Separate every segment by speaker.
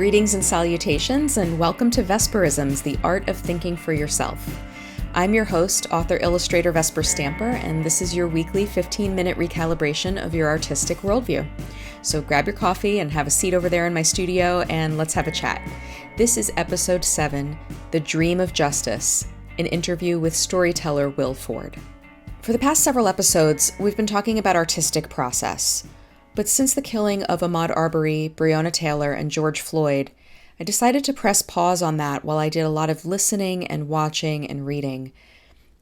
Speaker 1: Greetings and salutations, and welcome to Vesperisms, the art of thinking for yourself. I'm your host, author-illustrator Vesper Stamper, and this is your weekly 15-minute recalibration of your artistic worldview. So grab your coffee and have a seat over there in my studio, and let's have a chat. This is episode 7, The Dream of Justice, an interview with storyteller Will Ford. For the past several episodes, we've been talking about artistic process. But since the killing of Ahmaud Arbery, Brianna Taylor, and George Floyd, I decided to press pause on that while I did a lot of listening and watching and reading.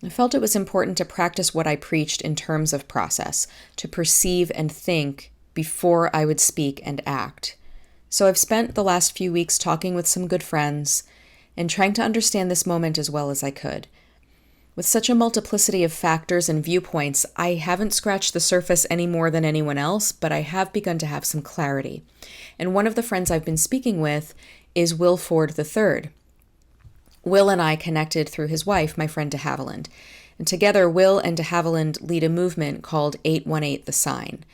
Speaker 1: I felt it was important to practice what I preached in terms of process, to perceive and think before I would speak and act. So I've spent the last few weeks talking with some good friends and trying to understand this moment as well as I could. With such a multiplicity of factors and viewpoints, I haven't scratched the surface any more than anyone else, but I have begun to have some clarity. And one of the friends I've been speaking with is Will Ford III. Will and I connected through his wife, my friend de Havilland. And together, Will and de Havilland lead a movement called 818 The Sign.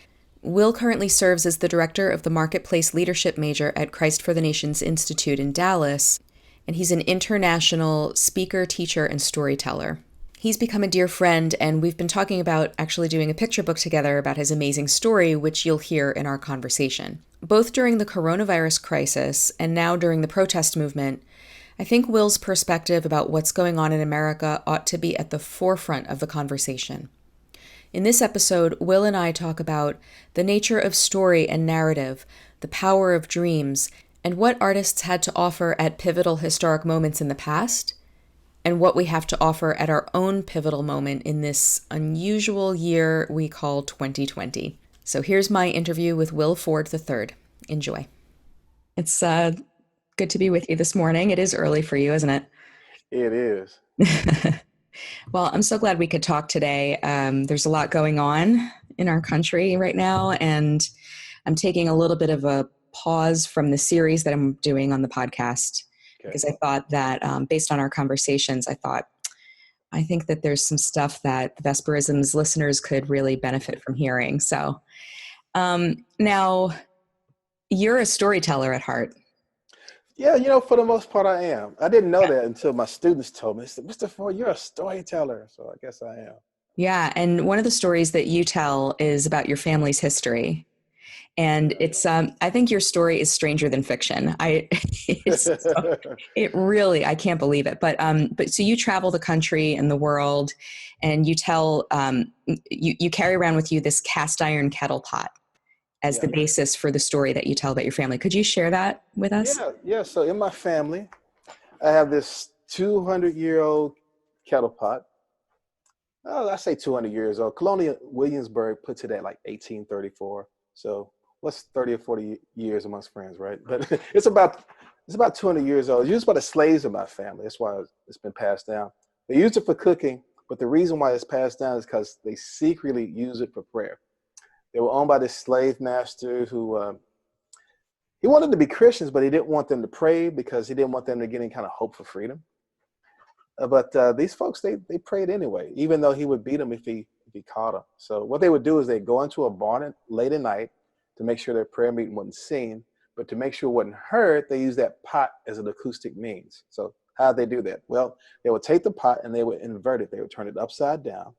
Speaker 1: Will currently serves as the director of the Marketplace Leadership Major at Christ for the Nations Institute in Dallas, and he's an international speaker, teacher, and storyteller. He's become a dear friend, and we've been talking about actually doing a picture book together about his amazing story, which you'll hear in our conversation. Both during the coronavirus crisis and now during the protest movement, I think Will's perspective about what's going on in America ought to be at the forefront of the conversation. In this episode, Will and I talk about the nature of story and narrative, the power of dreams, and what artists had to offer at pivotal historic moments in the past, and what we have to offer at our own pivotal moment in this unusual year we call 2020. So here's my interview with Will Ford III. Enjoy. It's good to be with you this morning. It is early for you, isn't it?
Speaker 2: It is.
Speaker 1: Well, I'm so glad we could talk today. There's a lot going on in our country right now, and I'm taking a little bit of a pause from the series that I'm doing on the podcast. Because I thought that based on our conversations, I think that there's some stuff that the Vesperisms listeners could really benefit from hearing. So now you're a storyteller at heart.
Speaker 2: Yeah, for the most part I am. I didn't know that until my students told me. They said, Mr. Ford, you're a storyteller. So I guess I am.
Speaker 1: Yeah. And one of the stories that you tell is about your family's history. And it's, I think your story is stranger than fiction. I can't believe it. But so you travel the country and the world, and you tell, you carry around with you this cast iron kettle pot as the basis for the story that you tell about your family. Could you share that with us?
Speaker 2: Yeah. So in my family, I have this 200-year-old kettle pot. Oh, I say 200 years old. Colonial Williamsburg puts it at like 1834. So what's 30 or 40 years amongst friends, right? But it's about 200 years old. It's used by the slaves of my family. That's why it's been passed down. They used it for cooking, but the reason why it's passed down is because they secretly use it for prayer. They were owned by this slave master who he wanted them to be Christians, but he didn't want them to pray because he didn't want them to get any kind of hope for freedom. But these folks, they prayed anyway, even though he would beat them if he caught them. So what they would do is they'd go into a barn late at night to make sure their prayer meeting wasn't seen, but to make sure it wasn't heard, they used that pot as an acoustic means. So how'd they do that? Well, they would take the pot and they would invert it. They would turn it upside down,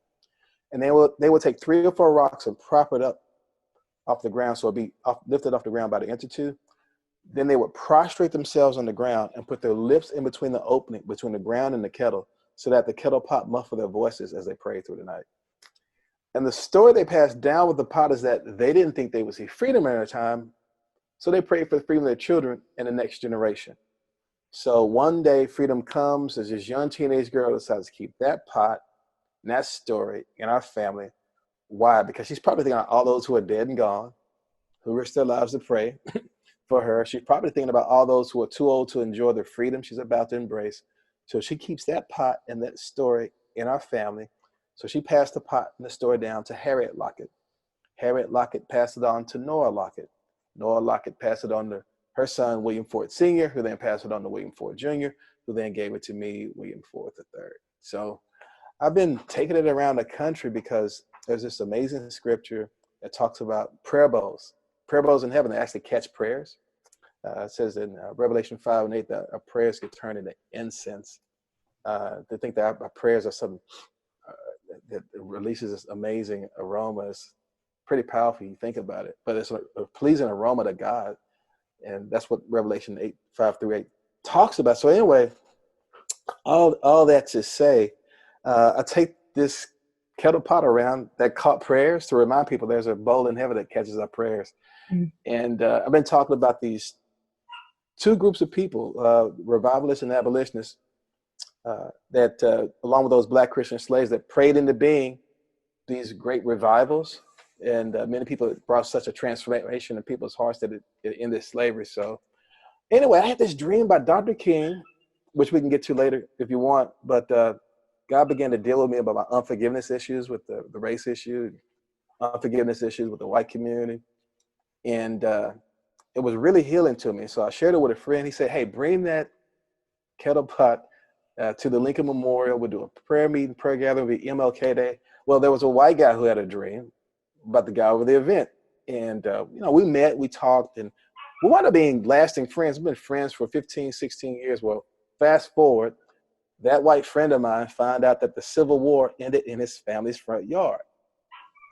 Speaker 2: and they would take 3 or 4 rocks and prop it up off the ground so it'd be lifted off the ground by the inch or two. Then they would prostrate themselves on the ground and put their lips in between the opening between the ground and the kettle so that the kettle pot muffled their voices as they prayed through the night. And the story they passed down with the pot is that they didn't think they would see freedom at their time, so they prayed for the freedom of their children and the next generation. So one day freedom comes as this young teenage girl decides to keep that pot and that story in our family. Why? Because she's probably thinking about all those who are dead and gone, who risked their lives to pray for her. She's probably thinking about all those who are too old to enjoy the freedom she's about to embrace. So she keeps that pot and that story in our family. So she passed the pot and the story down to Harriet Lockett. Harriet Lockett passed it on to Nora Lockett. Nora Lockett passed it on to her son, William Ford Sr., who then passed it on to William Ford Jr., who then gave it to me, William Ford III. So I've been taking it around the country because there's this amazing scripture that talks about prayer bowls. Prayer bowls in heaven, they actually catch prayers. It says in Revelation 5 and 8 that our prayers get turned into incense. To think that our prayers are something that releases this amazing aroma is pretty powerful. You think about it, but it's a pleasing aroma to God, and that's what Revelation 8:5-8 talks about. So anyway, all that to say, I take this kettle pot around that caught prayers to remind people there's a bowl in heaven that catches our prayers. Mm. And I've been talking about these two groups of people, revivalists and abolitionists, that along with those Black Christian slaves that prayed into being these great revivals. And many people brought such a transformation in people's hearts that it ended slavery. So anyway, I had this dream by Dr. King, which we can get to later if you want. But God began to deal with me about my unforgiveness issues with the race issue, unforgiveness issues with the white community. And it was really healing to me. So I shared it with a friend. He said, hey, bring that kettle pot to the Lincoln Memorial. We'll do a prayer meeting, prayer gathering, it'll be MLK Day. Well, there was a white guy who had a dream about the guy over the event. And, we met, we talked, and we wound up being lasting friends. We've been friends for 15, 16 years. Well, fast forward, that white friend of mine found out that the Civil War ended in his family's front yard.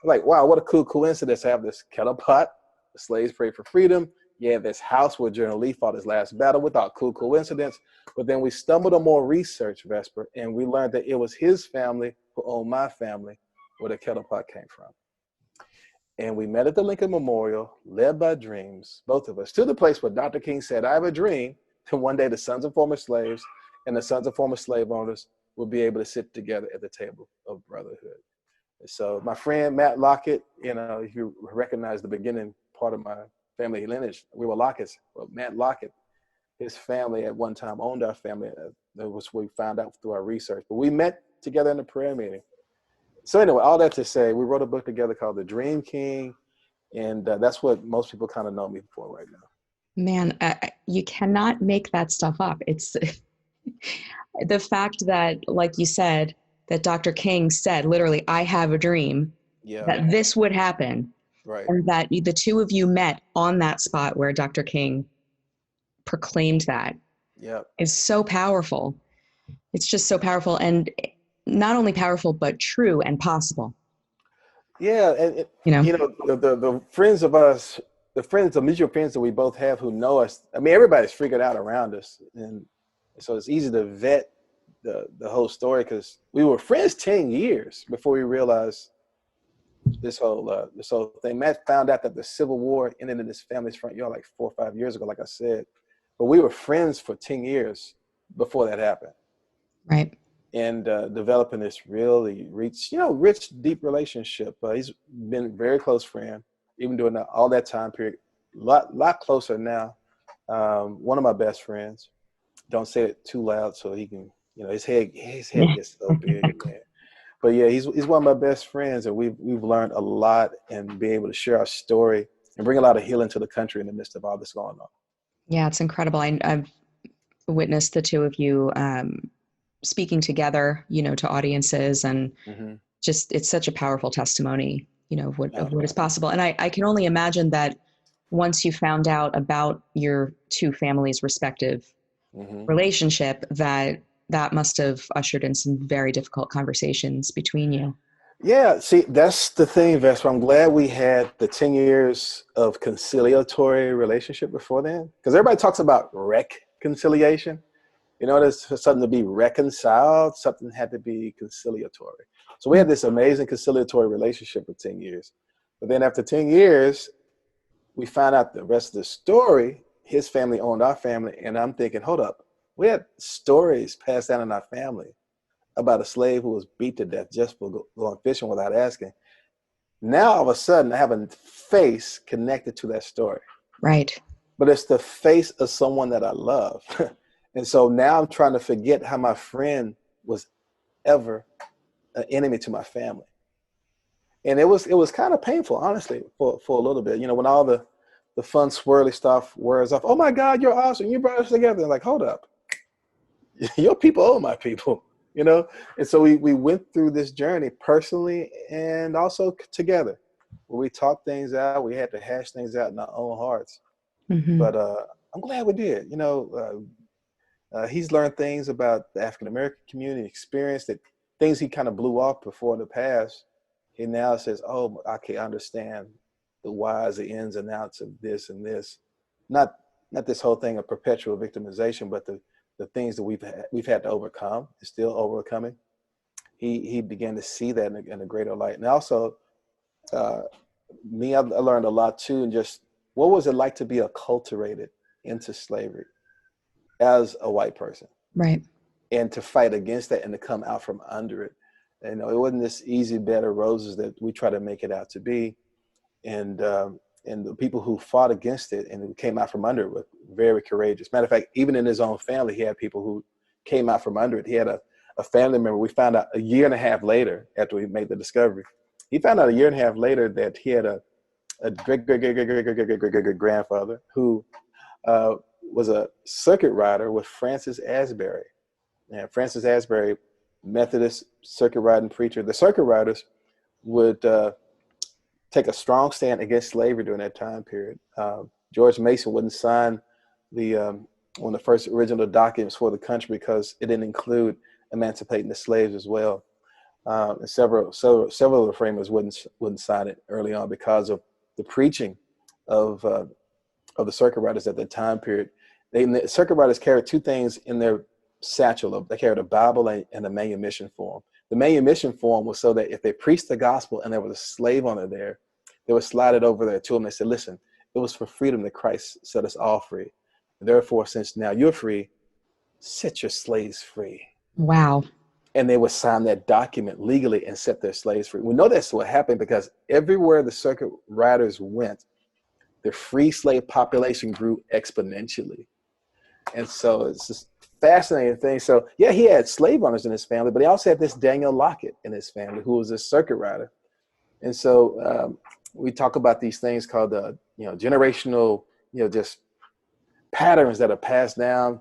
Speaker 2: I'm like, wow, what a cool coincidence to have this kettle pot. The slaves prayed for freedom. Yeah, this house where General Lee fought his last battle. Without cool coincidence. But then we stumbled on more research, Vesper, and we learned that it was his family who owned my family, where the kettle pot came from. And we met at the Lincoln Memorial, led by dreams, both of us, to the place where Dr. King said, I have a dream that one day the sons of former slaves and the sons of former slave owners will be able to sit together at the table of brotherhood. And so my friend, Matt Lockett, if you recognize the beginning part of my family lineage, we were Locketts. Well, Matt Lockett, his family at one time owned our family. That was what we found out through our research. But we met together in a prayer meeting. So anyway, all that to say, we wrote a book together called The Dream King. And that's what most people kind of know me for right now.
Speaker 1: Man, you cannot make that stuff up. It's the fact that, like you said, that Dr. King said, literally, I have a dream that this would happen.
Speaker 2: Right.
Speaker 1: And that the two of you met on that spot where Dr. King proclaimed that. Is so powerful. It's just so powerful, and not only powerful, but true and possible.
Speaker 2: Yeah. And, the friends of us, the mutual friends that we both have who know us, I mean, everybody's freaking out around us. And so it's easy to vet the whole story because we were friends 10 years before we realized this whole thing. Matt found out that the Civil War ended in his family's front yard like 4 or 5 years ago, like I said. But we were friends for 10 years before that happened.
Speaker 1: Right.
Speaker 2: And developing this really rich, deep relationship. He's been a very close friend, even during all that time period. Lot closer now. One of my best friends. Don't say it too loud so he can, his head gets so big, man. But yeah, he's one of my best friends, and we've learned a lot and be able to share our story and bring a lot of healing to the country in the midst of all this going on.
Speaker 1: Yeah, it's incredible. I've witnessed the two of you speaking together, to audiences, and just it's such a powerful testimony, of what is possible. And I can only imagine that once you found out about your two families' respective relationship, that must have ushered in some very difficult conversations between you.
Speaker 2: Yeah, see, that's the thing, Vesper. I'm glad we had the 10 years of conciliatory relationship before then, because everybody talks about reconciliation. There's something to be reconciled, something had to be conciliatory. So we had this amazing conciliatory relationship for 10 years. But then after 10 years, we found out the rest of the story. His family owned our family, and I'm thinking, hold up. We had stories passed down in our family about a slave who was beat to death just for going fishing without asking. Now, all of a sudden, I have a face connected to that story.
Speaker 1: Right.
Speaker 2: But it's the face of someone that I love. And so now I'm trying to forget how my friend was ever an enemy to my family. And it was kind of painful, honestly, for a little bit. When all the fun, swirly stuff wears off. Oh, my God, you're awesome. You brought us together. And like, hold up. Your people owe my people, And so we went through this journey personally and also together, where we talked things out. We had to hash things out in our own hearts. But I'm glad we did. He's learned things about the African American community, experience that things he kind of blew off before in the past. He now says, "Oh, okay, I understand the whys, the ins and outs of this and this." Not this whole thing of perpetual victimization, but the things that we've had to overcome, and still overcoming. He began to see that in a greater light, and also uh, I learned a lot too, and just what was it like to be acculturated into slavery as a white person,
Speaker 1: Right.
Speaker 2: and to fight against that and to come out from under it. It wasn't this easy bed of roses that we try to make it out to be. And the people who fought against it and who came out from under it were very courageous. Matter of fact, even in his own family, he had people who came out from under it. He had a family member. We found out a year and a half later, after we made the discovery, he found out a year and a half later that he had a great grandfather who was a circuit rider with Francis Asbury. And Francis Asbury, Methodist circuit riding preacher. The circuit riders would take a strong stand against slavery during that time period. George Mason wouldn't sign one of the first original documents for the country because it didn't include emancipating the slaves as well. And several of the framers wouldn't sign it early on because of the preaching of the circuit riders at that time period. The circuit riders carried two things in their satchel. They carried a Bible and a manumission form. The manumission form was so that if they preached the gospel and there was a slave owner there, they would slide it over there to them. They said, "Listen, it was for freedom that Christ set us all free. Therefore, since now you're free, set your slaves free."
Speaker 1: Wow.
Speaker 2: And they would sign that document legally and set their slaves free. We know that's what happened because everywhere the circuit riders went, the free slave population grew exponentially. And so it's just fascinating thing. So yeah, he had slave owners in his family, but he also had this Daniel Lockett in his family, who was a circuit rider. And so we talk about these things called generational, just patterns that are passed down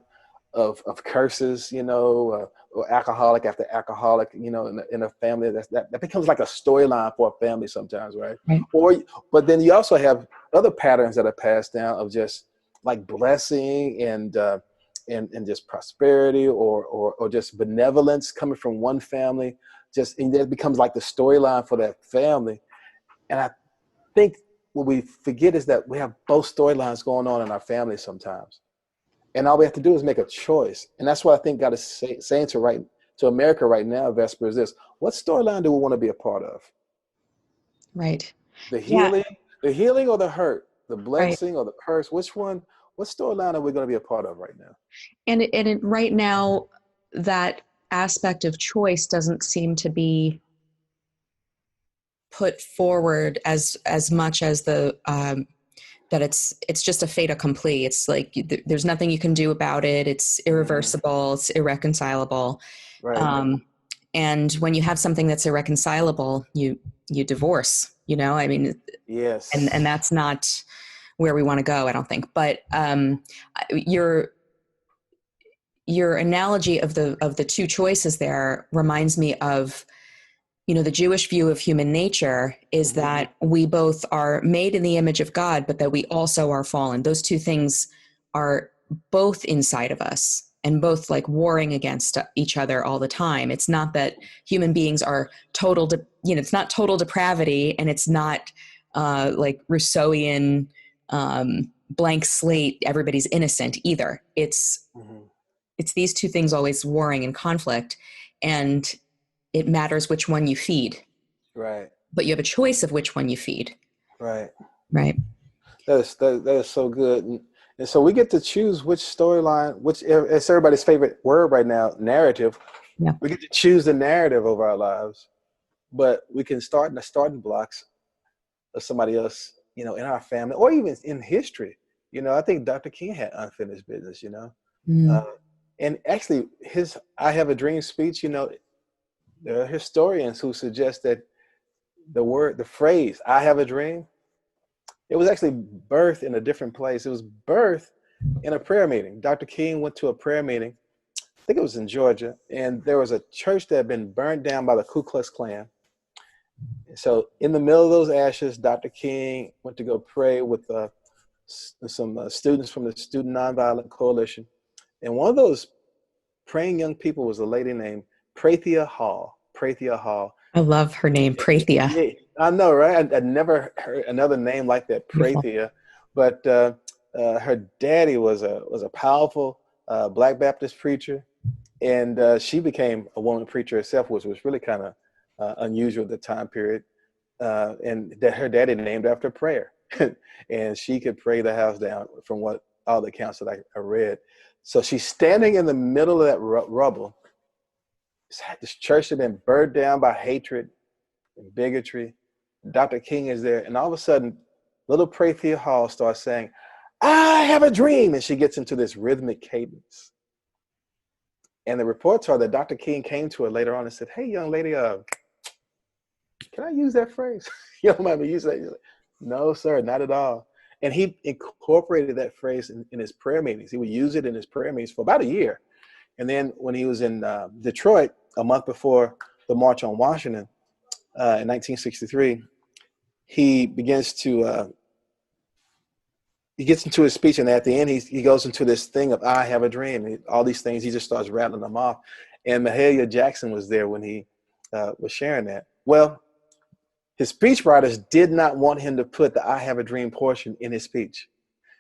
Speaker 2: of curses, or alcoholic after alcoholic, in a family. That becomes like a storyline for a family sometimes, right?
Speaker 1: Right.
Speaker 2: But then you also have other patterns that are passed down of just like blessing and just prosperity or just benevolence coming from one family, and that becomes like the storyline for that family. And I think what we forget is that we have both storylines going on in our family sometimes. And all we have to do is make a choice. And that's what I think God is saying to America right now, Vesper, is this: what storyline do we want to be a part of?
Speaker 1: Right.
Speaker 2: The
Speaker 1: Yeah.
Speaker 2: healing or the hurt, the
Speaker 1: Right.
Speaker 2: blessing or the curse? Which one? What storyline are we going to be a part of right now?
Speaker 1: And right now, that aspect of choice doesn't seem to be put forward as much as that it's just a fait accompli. It's like there's nothing you can do about it. It's irreversible. It's irreconcilable.
Speaker 2: Right.
Speaker 1: And when you have something that's irreconcilable, you divorce. I mean, and
Speaker 2: Yes.
Speaker 1: that's not where we want to go, I don't think. But your analogy of the two choices there reminds me of, the Jewish view of human nature is that we both are made in the image of God, but that we also are fallen. Those two things are both inside of us and both like warring against each other all the time. It's not that human beings are it's not total depravity, and it's not like Rousseauian blank slate, everybody's innocent either. It's these two things always warring in conflict, and it matters which one you feed.
Speaker 2: Right.
Speaker 1: But you have a choice of which one you feed.
Speaker 2: Right.
Speaker 1: Right.
Speaker 2: That is so good. And so we get to choose which storyline, which it's everybody's favorite word right now, narrative.
Speaker 1: Yeah.
Speaker 2: We get to choose the narrative of our lives, but we can start in the starting blocks of somebody else, in our family or even in history. I think Dr. King had unfinished business, and actually his "I Have a Dream" speech, there are historians who suggest that the phrase "I have a dream," it was actually birthed in a different place. It was birthed in a prayer meeting. Dr. King went to a prayer meeting, I think it was in Georgia, and there was a church that had been burned down by the Ku Klux Klan. So in the middle of those ashes, Dr. King went to go pray with some students from the Student Nonviolent Coalition. And one of those praying young people was a lady named Prathia Hall. Prathia Hall.
Speaker 1: I love her name, Prathia.
Speaker 2: Yeah, I know, right? I never heard another name like that,
Speaker 1: Beautiful.
Speaker 2: Prathia. But her daddy was a powerful Black Baptist preacher, and she became a woman preacher herself, which was really kind of unusual at the time period. And that her daddy named after prayer, and she could pray the house down from what all the accounts that I read. So she's standing in the middle of that rubble. This church had been burned down by hatred and bigotry. Dr. King is there, and all of a sudden, little Prathia Hall starts saying, "I have a dream," and she gets into this rhythmic cadence. And the reports are that Dr. King came to her later on and said, "Hey, young lady, can I use that phrase?" You don't mind me using that? Like, "No, sir, not at all." And he incorporated that phrase in his prayer meetings. He would use it in his prayer meetings for about a year. And then when he was in Detroit, a month before the March on Washington in 1963, he begins to, he gets into his speech, and at the end, he goes into this thing of, "I have a dream." All these things, he just starts rattling them off. And Mahalia Jackson was there when he was sharing that. Well, his speechwriters did not want him to put the "I have a dream" portion in his speech.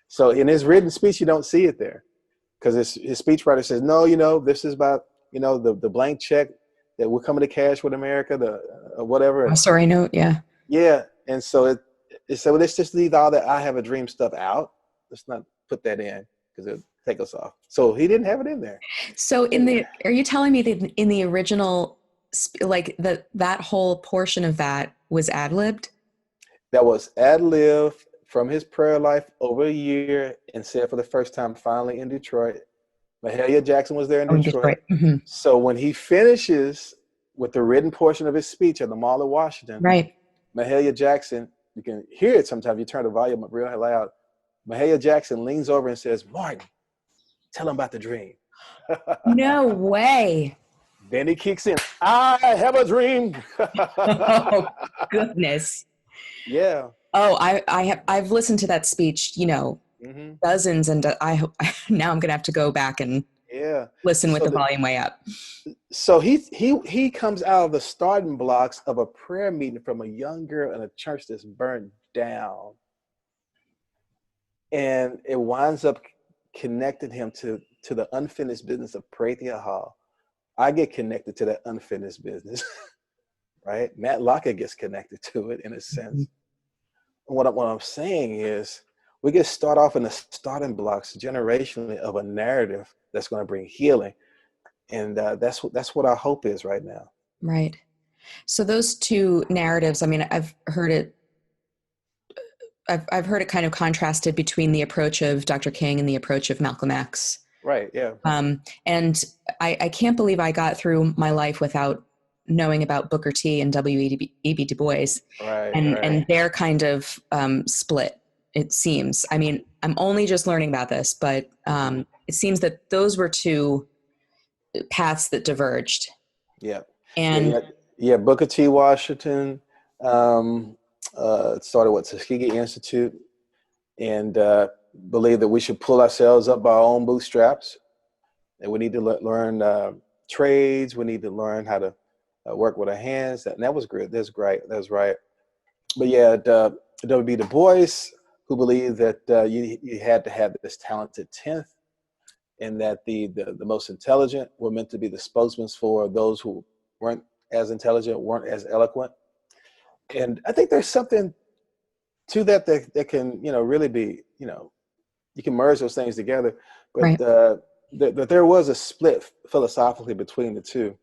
Speaker 2: So in his written speech, you don't see it there, because his speechwriter says, "No, this is about, the blank check that we're coming to cash with America, the whatever."
Speaker 1: Oh, sorry, note, yeah.
Speaker 2: Yeah. And so it said, "Well, let's just leave all that 'I have a dream' stuff out. Let's not put that in because it'll take us off." So he didn't have it in there.
Speaker 1: So are you telling me that in the original, like that whole portion of that was ad-libbed?
Speaker 2: That was ad-lib from his prayer life over a year, and said for the first time finally in Detroit. Mahalia Jackson was there in
Speaker 1: Oh, in
Speaker 2: Detroit.
Speaker 1: Detroit. Mm-hmm.
Speaker 2: So when he finishes with the written portion of his speech at the Mall of Washington,
Speaker 1: Right.
Speaker 2: Mahalia Jackson, you can hear it sometimes, you turn the volume up real loud. Mahalia Jackson leans over and says, "Martin, tell him about the dream."
Speaker 1: No way.
Speaker 2: Then he kicks in, "I have a dream."
Speaker 1: Oh, goodness.
Speaker 2: Yeah.
Speaker 1: Oh, I've listened to that speech,
Speaker 2: Mm-hmm.
Speaker 1: dozens, and I hope now I'm gonna have to go back and
Speaker 2: Yeah.
Speaker 1: listen with
Speaker 2: So
Speaker 1: the volume way up.
Speaker 2: So he comes out of the starting blocks of a prayer meeting from a young girl in a church that's burned down, and it winds up connecting him to the unfinished business of Prathia Hall. I get connected to that unfinished business, right? Matt Lockett gets connected to it in a sense. What I'm saying is, we get start off in the starting blocks generationally of a narrative that's going to bring healing, and that's what our hope is right now.
Speaker 1: Right. So those two narratives, I mean, I've heard it kind of contrasted between the approach of Dr. King and the approach of Malcolm X.
Speaker 2: Right. Yeah.
Speaker 1: And I can't believe I got through my life without knowing about Booker T and W.E.B. Du Bois,
Speaker 2: Right.
Speaker 1: and their kind of split, it seems. I mean, I'm only just learning about this, but it seems that those were two paths that diverged.
Speaker 2: Yeah.
Speaker 1: And
Speaker 2: yeah. Booker T. Washington started Tuskegee Institute, and believed that we should pull ourselves up by our own bootstraps, and we need to learn trades. We need to learn how to work with our hands. And that was great. That's great. That's right. But yeah, W.B. Du Bois, who believed that you had to have this talented tenth, and that the most intelligent were meant to be the spokesmen for those who weren't as intelligent, weren't as eloquent. And I think there's something to that can, really be, you can merge those things together. But
Speaker 1: right.
Speaker 2: there was a split philosophically between the two,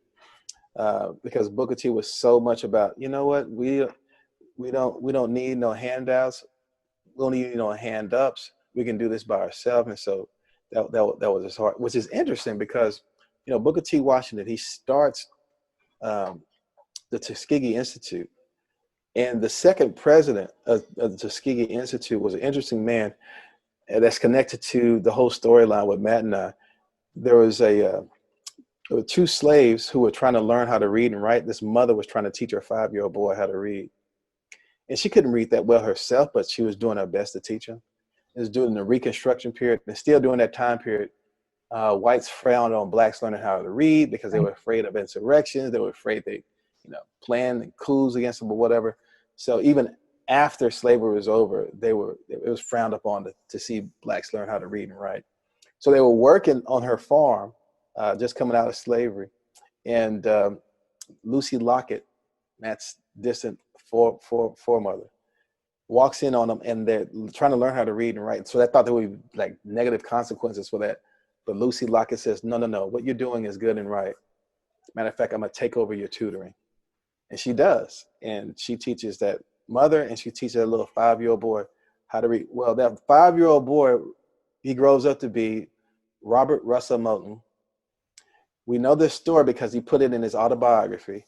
Speaker 2: because Booker T was so much about, we don't need no handouts, we don't need no hand ups. We can do this by ourselves. And so that was his heart, which is interesting because, Booker T. Washington, he starts the Tuskegee Institute. And the second president of the Tuskegee Institute was an interesting man that's connected to the whole storyline with Matt and I. There were two slaves who were trying to learn how to read and write. This mother was trying to teach her 5-year-old boy how to read. And she couldn't read that well herself, but she was doing her best to teach him. It was during the Reconstruction period, and still during that time period, whites frowned on blacks learning how to read because they
Speaker 1: Right.
Speaker 2: were afraid of insurrections. They were afraid they, planned coups against them or whatever. So even after slavery was over, it was frowned upon to see blacks learn how to read and write. So they were working on her farm, just coming out of slavery, and Lucy Lockett, Matt's distant foremother, walks in on them, and they're trying to learn how to read and write. So they thought there would be like negative consequences for that. But Lucy Lockett says, no, no, no, what you're doing is good and right. Matter of fact, I'm going to take over your tutoring. And she does. And she teaches that mother, and she teaches that little 5-year-old boy how to read. Well, that 5-year-old boy, he grows up to be Robert Russell Moulton. We know this story because he put it in his autobiography.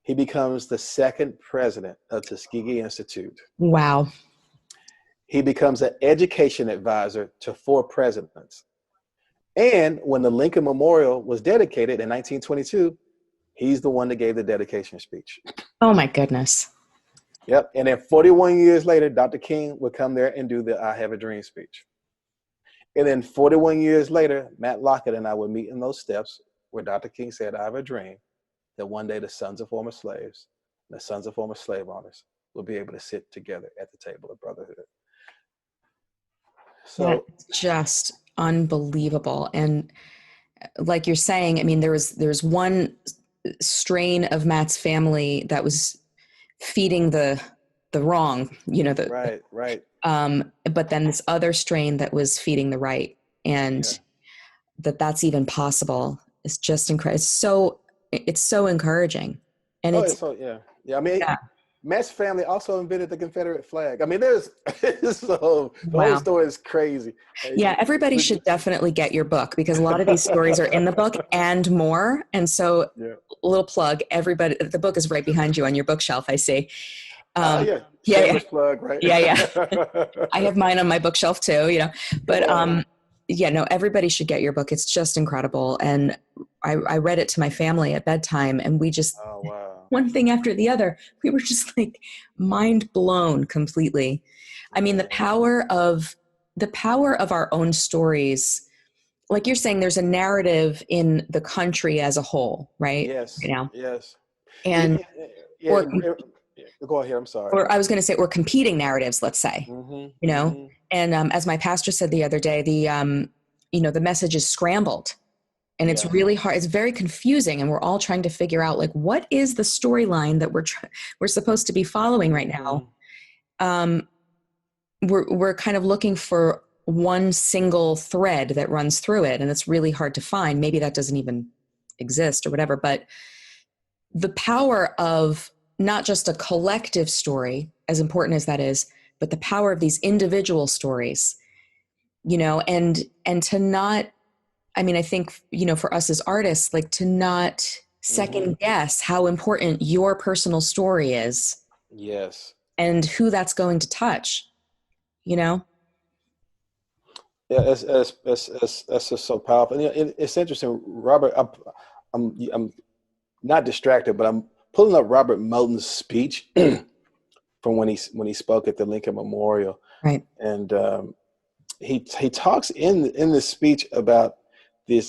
Speaker 2: He becomes the second president of Tuskegee Institute.
Speaker 1: Wow.
Speaker 2: He becomes an education advisor to 4 presidents. And when the Lincoln Memorial was dedicated in 1922, he's the one that gave the dedication speech.
Speaker 1: Oh my goodness.
Speaker 2: Yep. And then 41 years later, Dr. King would come there and do the I Have a Dream speech. And then 41 years later, Matt Lockett and I would meet in those steps where Dr. King said, I have a dream that one day the sons of former slaves and the sons of former slave owners will be able to sit together at the table of brotherhood. So
Speaker 1: That's just unbelievable. And like you're saying, I mean, there's one strain of Matt's family that was feeding the wrong,
Speaker 2: right.
Speaker 1: but then this other strain that was feeding the right, and that's even possible is just incredible. It's so encouraging, and
Speaker 2: I mean, Matt's family also invented the Confederate flag. I mean, there's so the whole story is crazy.
Speaker 1: Yeah, everybody should definitely get your book, because a lot of these stories are in the book and more. And so, little plug, everybody, the book is right behind you on your bookshelf, I see.
Speaker 2: Shameless plug, right?
Speaker 1: Yeah. I have mine on my bookshelf too, but everybody should get your book. It's just incredible. And I read it to my family at bedtime, and we just, one thing after the other, we were just like mind blown completely. I mean, the power of our own stories, like you're saying, there's a narrative in the country as a whole, right?
Speaker 2: Yes. Yes.
Speaker 1: And
Speaker 2: go ahead. I'm sorry.
Speaker 1: Or I was going to say, or competing narratives, let's say, and as my pastor said the other day, the message is scrambled, and it's really hard. It's very confusing, and we're all trying to figure out, like, what is the storyline that we're supposed to be following right now. We're kind of looking for one single thread that runs through it, and it's really hard to find. Maybe that doesn't even exist or whatever, but the power of not just a collective story, as important as that is, but the power of these individual stories, and to not, I mean, I think, for us as artists, like, to not second guess how important your personal story is.
Speaker 2: Yes.
Speaker 1: And who that's going to touch,
Speaker 2: Yeah, that's just so powerful. It's interesting, Robert. I'm not distracted, but I'm pulling up Robert Moulton's speech from when he spoke at the Lincoln Memorial.
Speaker 1: Right.
Speaker 2: And he talks in this speech about the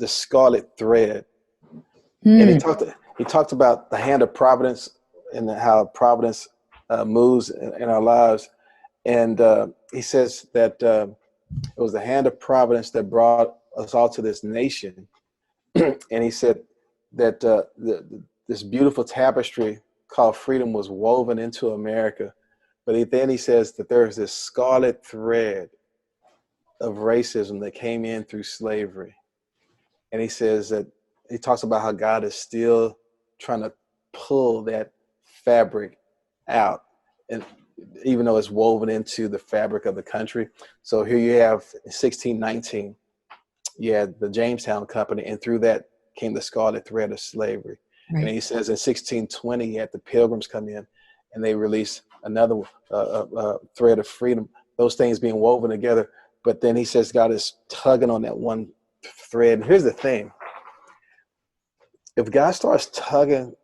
Speaker 2: scarlet thread, and he talked about the hand of Providence and how Providence moves in our lives. And he says that it was the hand of Providence that brought us all to this nation. And he said that this beautiful tapestry called freedom was woven into America. But then he says that there's this scarlet thread of racism that came in through slavery. And he says that he talks about how God is still trying to pull that fabric out, and even though it's woven into the fabric of the country. So here you have 1619, you had the Jamestown Company, and through that came the scarlet thread of slavery. Right. And he says in 1620, you had the Pilgrims come in, and they released another thread of freedom, those things being woven together. But then he says God is tugging on that one thread. And here's the thing. If God starts tugging,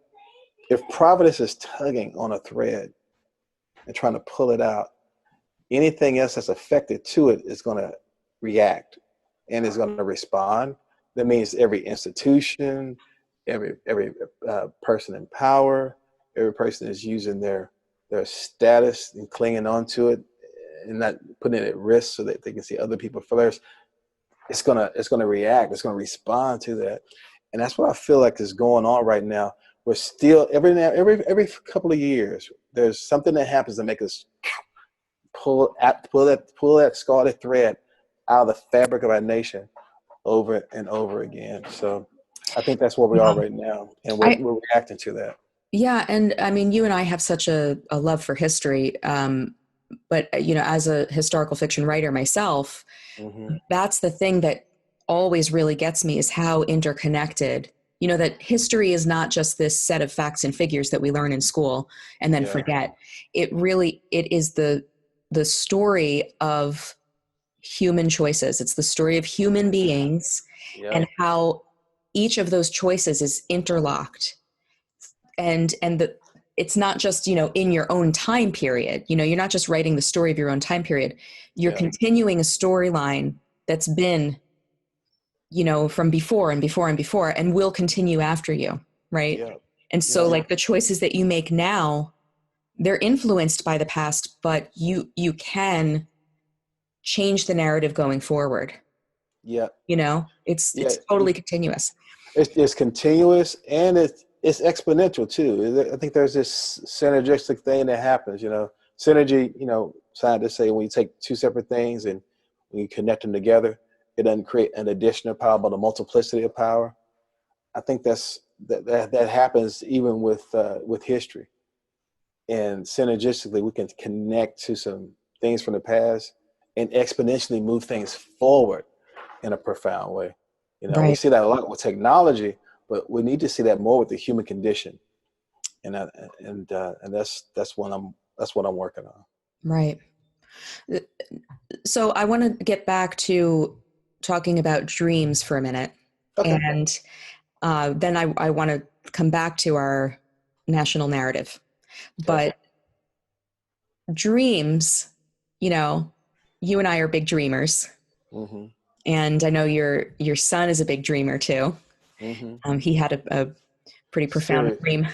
Speaker 2: if Providence is tugging on a thread and trying to pull it out, anything else that's affected to it is going to react and is going to respond. That means every institution, every person in power, every person is using their status and clinging on to it and not putting it at risk so that they can see other people flourish. It's gonna react. It's gonna respond to that, and that's what I feel like is going on right now. We're still every couple of years there's something that happens to make us pull that scarlet thread out of the fabric of our nation over and over again. So I think that's where we are
Speaker 1: Yeah.
Speaker 2: right now, and
Speaker 1: I
Speaker 2: we're reacting to that.
Speaker 1: Yeah, and I mean, you and I have such a love for history. But as a historical fiction writer myself,
Speaker 2: Hmm.
Speaker 1: that's the thing that always really gets me is how interconnected. That history is not just this set of facts and figures that we learn in school and then
Speaker 2: Yeah.
Speaker 1: forget. It is the story of human choices. It's the story of human beings
Speaker 2: Yeah.
Speaker 1: and how each of those choices is interlocked. And it's not just in your own time period. You're not just writing the story of your own time period. You're
Speaker 2: Yeah.
Speaker 1: continuing a storyline that's been from before and before and before and will continue after you, right?
Speaker 2: Yeah.
Speaker 1: And so
Speaker 2: Yeah.
Speaker 1: like the choices that you make now, they're influenced by the past, but you can change the narrative going forward.
Speaker 2: Yeah.
Speaker 1: It's
Speaker 2: Yeah.
Speaker 1: totally continuous.
Speaker 2: It's continuous and it's exponential too. I think there's this synergistic thing that happens. Synergy. Scientists say when you take two separate things and when you connect them together, it doesn't create an addition of power, but a multiplicity of power. I think that happens even with history. And synergistically, we can connect to some things from the past and exponentially move things forward in a profound way. We
Speaker 1: Right.
Speaker 2: see that a lot with technology, but we need to see that more with the human condition. And that's what I'm working on.
Speaker 1: Right. So I want to get back to talking about dreams for a minute.
Speaker 2: Okay.
Speaker 1: And then I want to come back to our national narrative.
Speaker 2: Okay.
Speaker 1: But dreams, you know, you and I are big dreamers.
Speaker 2: Mm-hmm.
Speaker 1: And I know your son is a big dreamer too.
Speaker 2: Mm-hmm.
Speaker 1: He had a pretty profound
Speaker 2: Serious.
Speaker 1: dream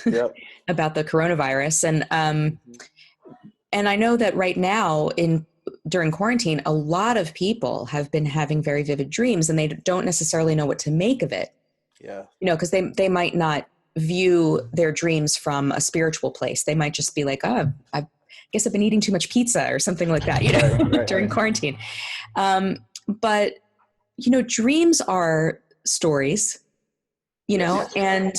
Speaker 2: Yep.
Speaker 1: about the coronavirus. And I know that right now during quarantine, a lot of people have been having very vivid dreams and they don't necessarily know what to make of it.
Speaker 2: Yeah.
Speaker 1: Because they might not view their dreams from a spiritual place. They might just be like, oh, I guess I've been eating too much pizza or something like that,
Speaker 2: Right. Right.
Speaker 1: during quarantine. But, dreams are stories,
Speaker 2: Yes.
Speaker 1: and,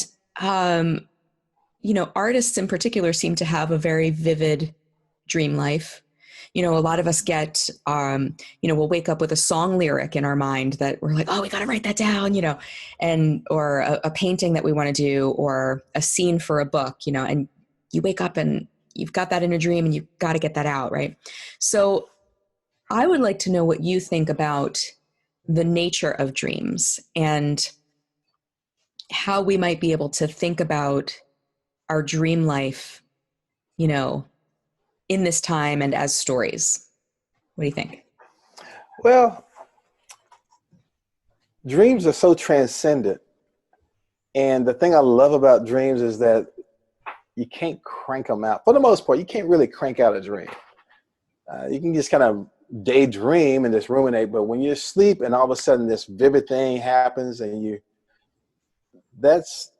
Speaker 1: artists in particular seem to have a very vivid dream life. A lot of us get, we'll wake up with a song lyric in our mind that we're like, oh, we got to write that down, or a painting that we want to do, or a scene for a book, and you wake up and you've got that in a dream and you've got to get that out, right? So I would like to know what you think about the nature of dreams and how we might be able to think about our dream life, you know, in this time and as stories. What do you think?
Speaker 2: Well, dreams are so transcendent. And the thing I love about dreams is that you can't crank them out. For the most part, you can't really crank out a dream. You can just kind of daydream and just ruminate. But when you're asleep and all of a sudden this vivid thing happens and that's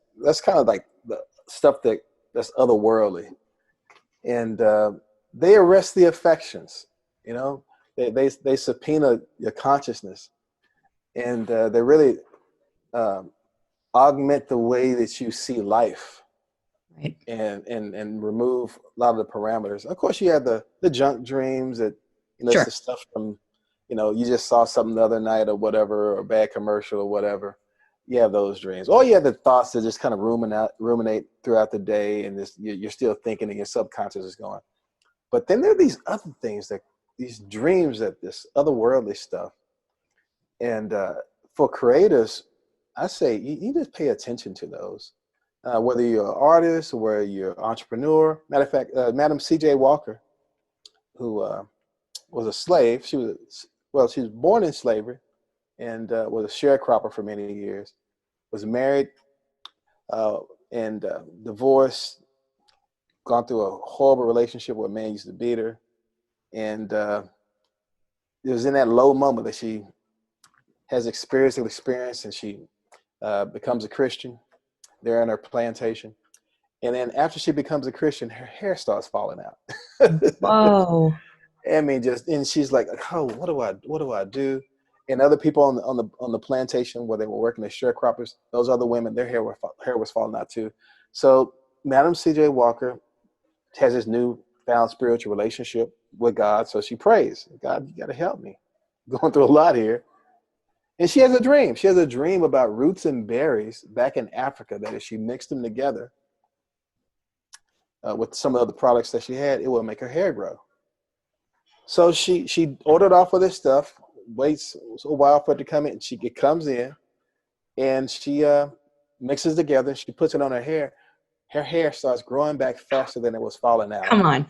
Speaker 2: kind of like the stuff that's otherworldly. And they arrest the affections, you know, they subpoena your consciousness and they really um, augment the way that you see life.
Speaker 1: Right.
Speaker 2: And remove a lot of the parameters. Of course, you have the junk dreams that, it's
Speaker 1: Sure.
Speaker 2: the stuff from, you just saw something the other night or whatever, or a bad commercial or whatever. You have those dreams. Or you have the thoughts that just kind of ruminate throughout the day, and you're still thinking, and your subconscious is going. But then there are these other things these dreams, that this otherworldly stuff. And for creators, I say you just pay attention to those. Whether you're an artist or whether you're an entrepreneur. Matter of fact, Madam C.J. Walker, who was a slave. She was born in slavery and was a sharecropper for many years. Was married uh, and divorced, gone through a horrible relationship where a man used to beat her. And it was in that low moment that she has experience, and she becomes a Christian there on her plantation. And then after she becomes a Christian, her hair starts falling out.
Speaker 1: Whoa.
Speaker 2: I mean, and she's like, oh, what do I do? And other people on the plantation where they were working as sharecroppers, those other women, their hair was falling out too. So Madam C.J. Walker has this new found spiritual relationship with God. So she prays, God, you got to help me. I'm going through a lot here. And she has a dream. She has a dream about roots and berries back in Africa, that if she mixed them together with some of the products that she had, it would make her hair grow. So she ordered off of this stuff, waits a while for it to come in. It comes in, and she mixes together. She puts it on her hair. Her hair starts growing back faster than it was falling out.
Speaker 1: Come on.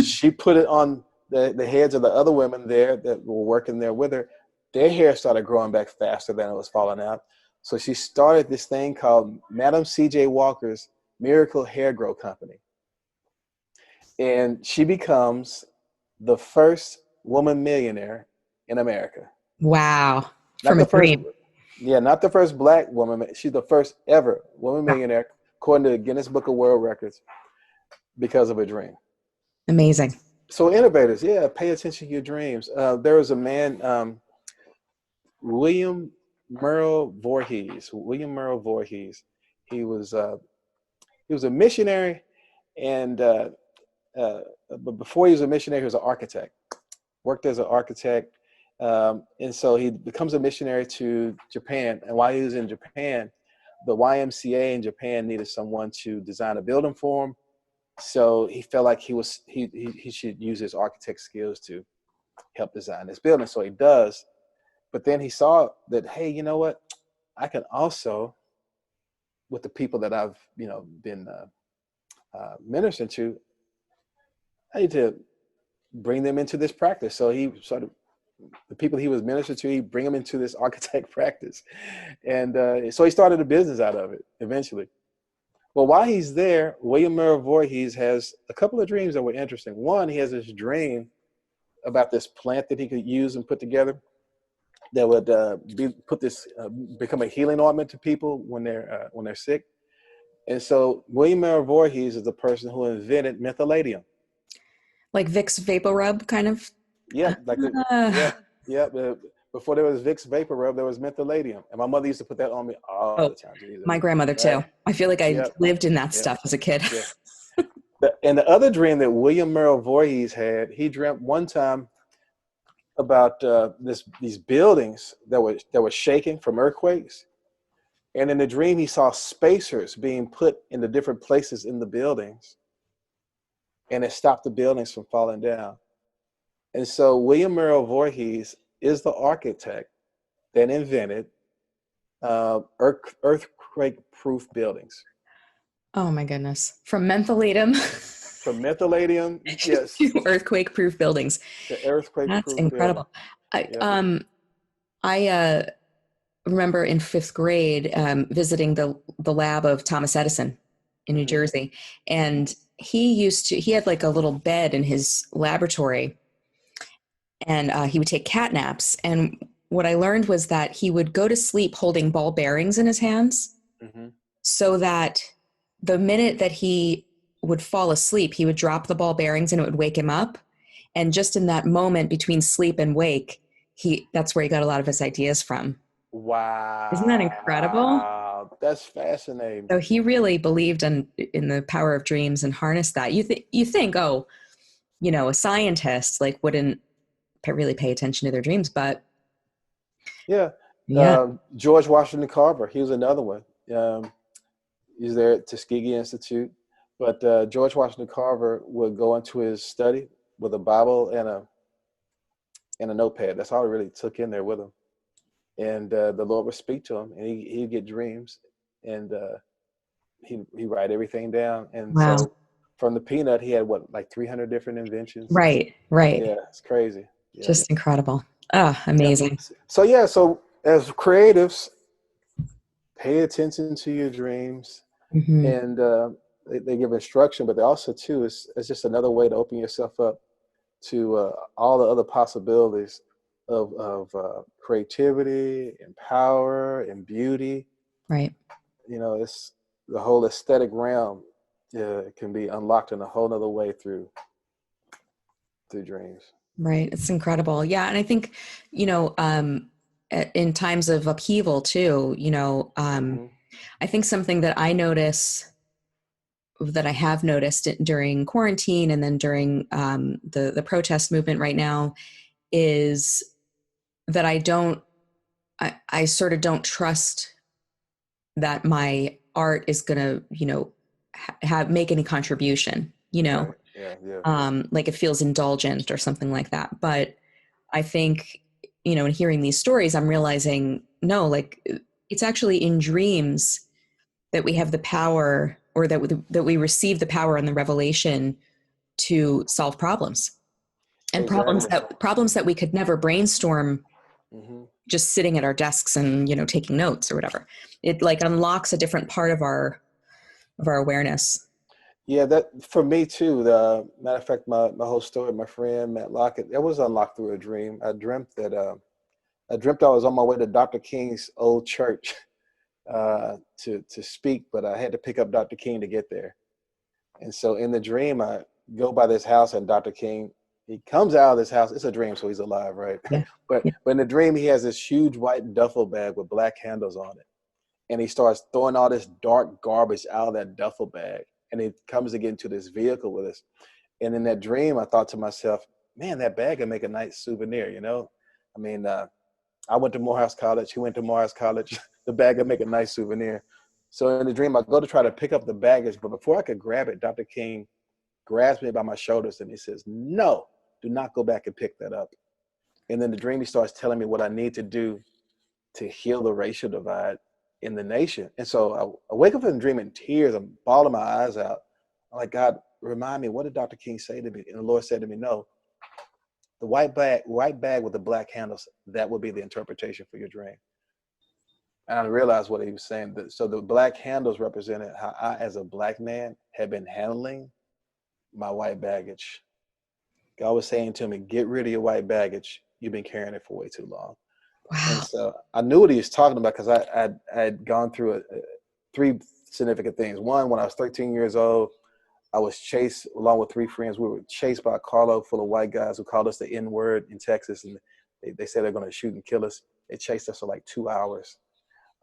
Speaker 2: She put it on the heads of the other women there that were working there with her. Their hair started growing back faster than it was falling out. So she started this thing called Madam C.J. Walker's Miracle Hair Grow Company. And she becomes the first woman millionaire in America.
Speaker 1: Wow.
Speaker 2: Not
Speaker 1: From a
Speaker 2: the first,
Speaker 1: dream.
Speaker 2: not the first Black woman. She's the first ever woman millionaire, according to the Guinness Book of World Records, because of a dream.
Speaker 1: Amazing.
Speaker 2: So innovators, yeah, pay attention to your dreams. There was a man, William Merle Voorhees. William Merle Voorhees. He was a missionary, and but before he was a missionary, he was an architect. Worked as an architect, and so he becomes a missionary to Japan. And while he was in Japan, the YMCA in Japan needed someone to design a building for him. So he felt like he should use his architect skills to help design this building. So he does. But then he saw that, hey, you know what? I can also, with the people that I've been ministering to, I need to bring them into this practice. So he started, the people he was ministering to, he bring them into this architect practice. And so he started a business out of it eventually. Well, while he's there, William Merle Voorhees has a couple of dreams that were interesting. One, he has this dream about this plant that he could use and put together that would become a healing ointment to people when they're sick. And so William Merle Voorhees is the person who invented mentholatum.
Speaker 1: Like Vicks Vapor Rub, kind of.
Speaker 2: Yeah, before there was Vicks Vapor Rub, there was mentholatum, and my mother used to put that on me all the time.
Speaker 1: My grandmother too. I feel like I lived in that stuff as a kid.
Speaker 2: Yeah. And the other dream that William Merle Voorhees had, he dreamt one time about these buildings that were shaking from earthquakes, and in the dream he saw spacers being put in the different places in the buildings, and it stopped the buildings from falling down. And so William Merle Voorhees is the architect that invented earthquake-proof buildings.
Speaker 1: Oh my goodness! From mentholatum.
Speaker 2: From mentholatum, yes,
Speaker 1: to earthquake-proof buildings.
Speaker 2: The earthquake-proof.
Speaker 1: That's incredible.
Speaker 2: Building.
Speaker 1: I remember in fifth grade visiting the lab of Thomas Edison in New Jersey, and he had like a little bed in his laboratory, and he would take cat naps. And what I learned was that he would go to sleep holding ball bearings in his hands, so that the minute that he would fall asleep, he would drop the ball bearings and it would wake him up. And just in that moment between sleep and wake, that's where he got a lot of his ideas from.
Speaker 2: Wow.
Speaker 1: Isn't that incredible?
Speaker 2: Wow. That's fascinating.
Speaker 1: So he really believed in the power of dreams and harnessed that. You think, a scientist like wouldn't really pay attention to their dreams, but
Speaker 2: yeah. George Washington Carver, he was another one. He's there at Tuskegee Institute. But George Washington Carver would go into his study with a Bible and a notepad. That's all he really took in there with him. And the Lord would speak to him, and he'd get dreams, and he'd write everything down. And so from the peanut, he had like 300 different inventions.
Speaker 1: Right.
Speaker 2: Yeah, it's crazy. Yeah.
Speaker 1: Just incredible. Ah,
Speaker 2: Yeah.
Speaker 1: amazing.
Speaker 2: So yeah, so as creatives, pay attention to your dreams,
Speaker 1: Hmm.
Speaker 2: and they give instruction, but they also too it's just another way to open yourself up to all the other possibilities of creativity and power and beauty.
Speaker 1: Right.
Speaker 2: You know, it's the whole aesthetic realm can be unlocked in a whole nother way through dreams.
Speaker 1: Right. It's incredible. Yeah. And I think, you know, in times of upheaval too,
Speaker 2: Hmm.
Speaker 1: I think something that I notice that I have noticed during quarantine and then during the protest movement right now is that I sort of don't trust that my art is going to, have make any contribution,
Speaker 2: Right. Yeah. Yeah.
Speaker 1: like it feels indulgent or something like that. But I think, in hearing these stories, I'm realizing no, like it's actually in dreams that we have the power, or that we receive the power and the revelation to solve problems, and
Speaker 2: Exactly.
Speaker 1: problems that we could never brainstorm
Speaker 2: Hmm.
Speaker 1: just sitting at our desks and taking notes or whatever. It like unlocks a different part of our awareness.
Speaker 2: Yeah, that for me too. The matter of fact, my whole story, my friend Matt Lockett, it was unlocked through a dream. I dreamt I was on my way to Dr. King's old church to speak, but I had to pick up Dr. King to get there. And so in the dream, I go by this house, and Dr. King, he comes out of this house. It's a dream, so he's alive, right?
Speaker 1: Yeah.
Speaker 2: but
Speaker 1: Yeah.
Speaker 2: but in the dream, he has this huge white duffel bag with black handles on it, and he starts throwing all this dark garbage out of that duffel bag, and he comes to get into this vehicle with us. And in that dream, I thought to myself, man, that bag can make a nice souvenir, you know? I mean, I went to Morehouse College. He went to Morehouse College. The bag would make a nice souvenir. So in the dream, I go to try to pick up the baggage, but before I could grab it, Dr. King grabs me by my shoulders and he says, no, do not go back and pick that up. And then the dream, he starts telling me what I need to do to heal the racial divide in the nation. And so I wake up from the dream in tears. I'm bawling my eyes out. I'm like, God, remind me, what did Dr. King say to me? And the Lord said to me, no, the white bag with the black handles, that will be the interpretation for your dream. And I realized what he was saying. So the black handles represented how I, as a black man, had been handling my white baggage. God was saying to me, get rid of your white baggage. You've been carrying it for way too long. And
Speaker 1: Wow.
Speaker 2: so I knew what he was talking about because I had gone through three significant things. One, when I was 13 years old, I was chased along with three friends. We were chased by a carload full of white guys who called us the N word in Texas. And they said they're going to shoot and kill us. They chased us for like 2 hours.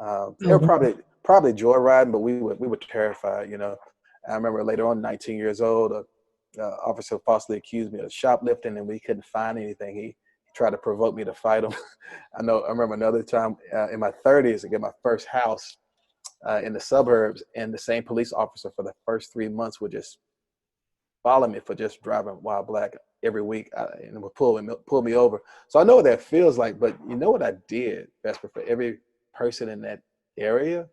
Speaker 2: They were
Speaker 1: Oh,
Speaker 2: probably joyriding, but we were terrified, you know. I remember later on, 19 years old, a officer falsely accused me of shoplifting, and we couldn't find anything. He tried to provoke me to fight him. I remember another time in my 30s to get my first house in the suburbs, and the same police officer for the first 3 months would just follow me for just driving while black every week, and would pull me over. So I know what that feels like, but you know what I did, Vesper, for every person in that area?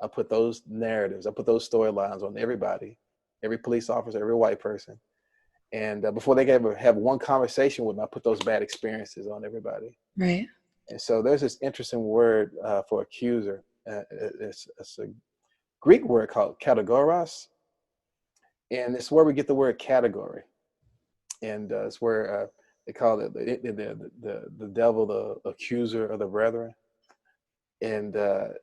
Speaker 2: I put those narratives, I put those storylines on everybody, every police officer, every white person. And before they could ever have one conversation with me, I put those bad experiences on everybody.
Speaker 1: right.
Speaker 2: And so there's this interesting word for accuser. It's a Greek word called kategoros, and it's where we get the word category. And it's where they call it the devil, the accuser of the brethren. And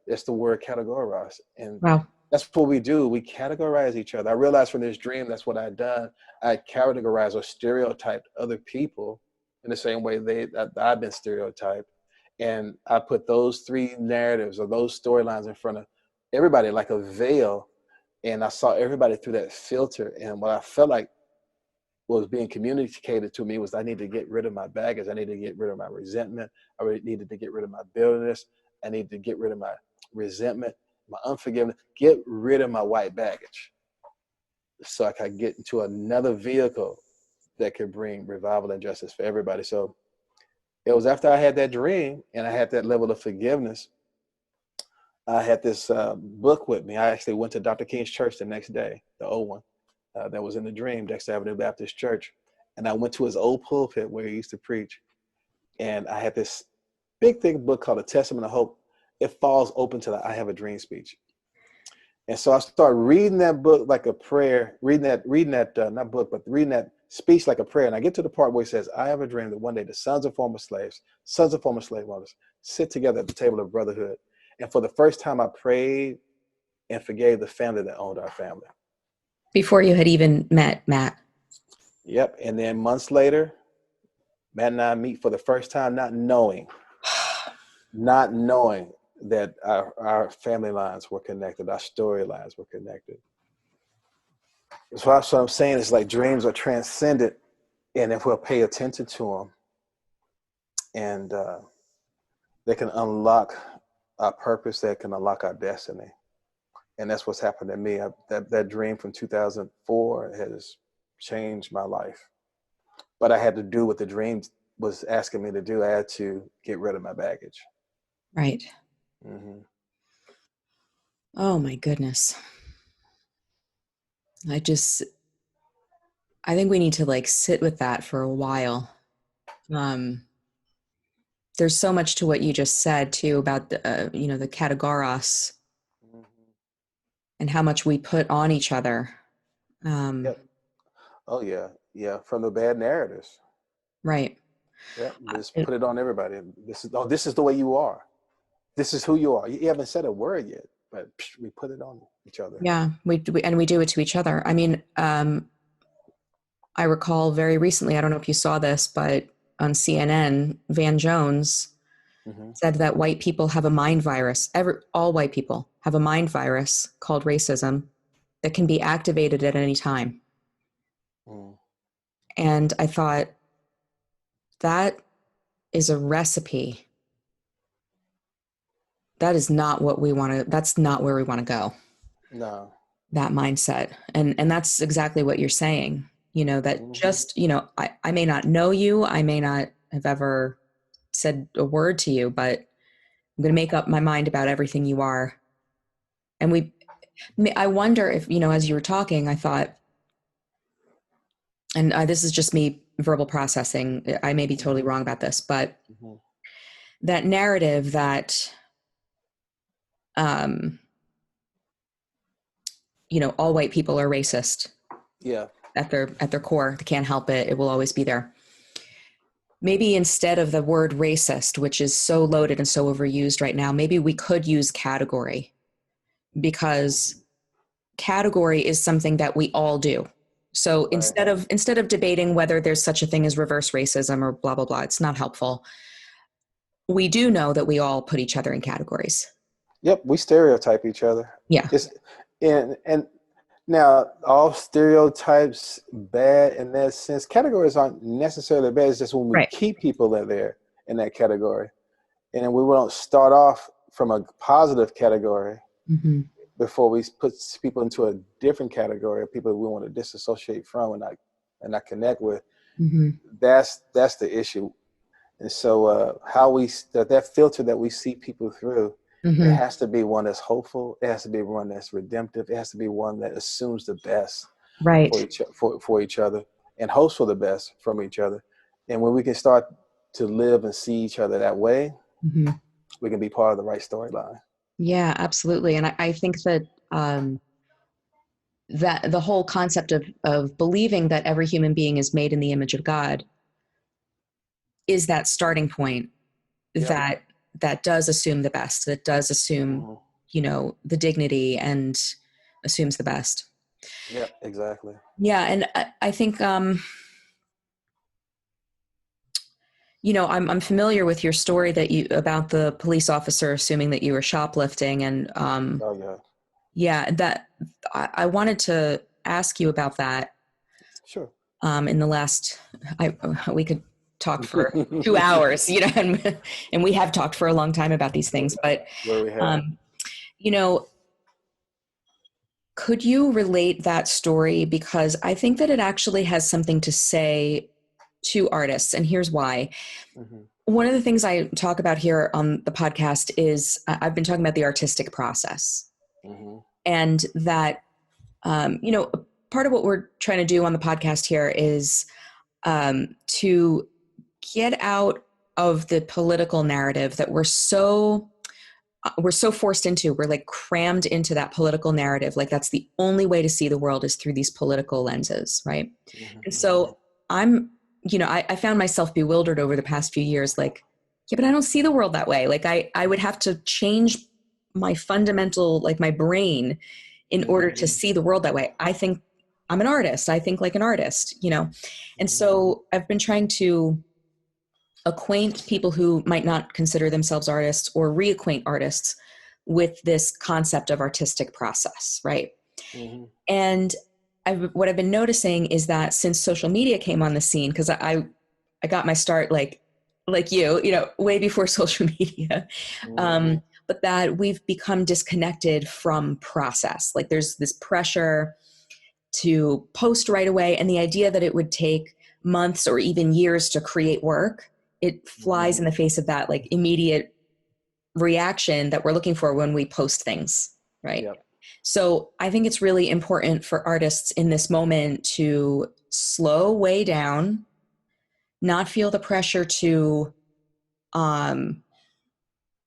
Speaker 2: it's the word categorized. And
Speaker 1: Wow.
Speaker 2: that's what we do. We categorize each other. I realized from this dream that's what I'd done. I categorized or stereotyped other people in the same way I've been stereotyped. And I put those three narratives or those storylines in front of everybody like a veil. And I saw everybody through that filter. And what I felt like was being communicated to me was I need to get rid of my baggage. I need to get rid of my resentment. I really needed to get rid of my bitterness. I need to get rid of my resentment, my unforgiveness, get rid of my white baggage so I could get into another vehicle that could bring revival and justice for everybody. So it was after I had that dream and I had that level of forgiveness. I had this book with me. I actually went to Dr. King's church the next day, the old one that was in the dream, Dexter Avenue Baptist Church. and I went to his old pulpit where he used to preach. And I had this big, thick book called A Testament of Hope. It falls open to the I Have a Dream speech. And so I started reading that book like a prayer, reading that not book, but reading that speech like a prayer. And I get to the part where he says, I have a dream that one day the sons of former slaves, sons of former slave owners, sit together at the table of brotherhood. And for the first time, I prayed and forgave the family that owned our family.
Speaker 1: Before you had even met Matt.
Speaker 2: Yep. And then months later, Matt and I meet for the first time, not knowing that our family lines were connected, our storylines were connected. So that's what I'm saying is like dreams are transcendent, and if we'll pay attention to them, and they can unlock our purpose, they can unlock our destiny. And that's what's happened to me. That dream from 2004 has changed my life. But I had to do what the dream was asking me to do. I had to get rid of my baggage.
Speaker 1: Right.
Speaker 2: Mm-hmm.
Speaker 1: Oh my goodness. I think we need to like sit with that for a while. There's so much to what you just said too about the the categoros,
Speaker 2: Mm-hmm.
Speaker 1: and how much we put on each other.
Speaker 2: Yep. Oh yeah. From the bad narratives.
Speaker 1: Right.
Speaker 2: Yep. Just put it on everybody. This is the way you are. This is who you are. You haven't said a word yet, but we put it on each other.
Speaker 1: Yeah, we do it to each other. I mean, I recall very recently, I don't know if you saw this, but on CNN, Van Jones
Speaker 2: Mm-hmm.
Speaker 1: said that white people have a mind virus. All white people have a mind virus called racism that can be activated at any time.
Speaker 2: Mm.
Speaker 1: And I thought, that is a recipe. That is not what we want to, that's not where we want to go.
Speaker 2: No.
Speaker 1: That mindset. And that's exactly what you're saying. That
Speaker 2: Mm-hmm.
Speaker 1: just, I may not know you. I may not have ever said a word to you, but I'm going to make up my mind about everything you are. And I wonder if, as you were talking, I thought, and this is just me verbal processing. I may be totally wrong about this, but
Speaker 2: Mm-hmm.
Speaker 1: that narrative that, all white people are racist.
Speaker 2: Yeah.
Speaker 1: At their core, they can't help it. It will always be there. Maybe instead of the word racist, which is so loaded and so overused right now, maybe we could use category, because category is something that we all do. So
Speaker 2: Right.
Speaker 1: instead of debating whether there's such a thing as reverse racism or blah, blah, blah, it's not helpful. We do know that we all put each other in categories.
Speaker 2: Yep. We stereotype each other.
Speaker 1: Yeah.
Speaker 2: And now all stereotypes bad in that sense. Categories aren't necessarily bad. It's just when we
Speaker 1: Right.
Speaker 2: keep people in that category, and then we don't start off from a positive category. Mm-hmm. Before we put people into a different category of people we want to disassociate from and not connect with. Mm-hmm. That's the issue. And so how that filter that we see people through, mm-hmm. It has to be one that's hopeful. It has to be one that's redemptive. It has to be one that assumes the best, right, for each other, and hopes for the best from each other. And when we can start to live and see each other that way, mm-hmm. we can be part of the right storyline.
Speaker 1: Yeah, absolutely. And I think that that the whole concept of believing that every human being is made in the image of God is that starting point. Yep. that does assume the best, that does assume, mm-hmm. The dignity and assumes the best.
Speaker 2: Yeah, exactly.
Speaker 1: Yeah. And I think, I'm familiar with your story about the police officer assuming that you were shoplifting, and that I wanted to ask you about that.
Speaker 2: Sure.
Speaker 1: In the last, we could talk for 2 hours, and we have talked for a long time about these things, but could you relate that story? Because I think that it actually has something to say to artists, and here's why. Mm-hmm. One of the things I talk about here on the podcast is I've been talking about the artistic process, mm-hmm. and that, part of what we're trying to do on the podcast here is to get out of the political narrative that we're so forced into. We're like crammed into that political narrative. Like that's the only way to see the world is through these political lenses, right? And so I found myself bewildered over the past few years, like, yeah, but I don't see the world that way. Like I would have to change my fundamental, like my brain in order to see the world that way. I think I'm an artist. I think like an artist, And so I've been trying to acquaint people who might not consider themselves artists or reacquaint artists with this concept of artistic process, right? And what I've been noticing is that since social media came on the scene, because I got my start like you, way before social media, but that we've become disconnected from process. Like there's this pressure to post right away, and the idea that it would take months or even years to create work, it flies in the face of that like immediate reaction that we're looking for when we post things, right?
Speaker 2: Yep.
Speaker 1: So I think it's really important for artists in this moment to slow way down, not feel the pressure to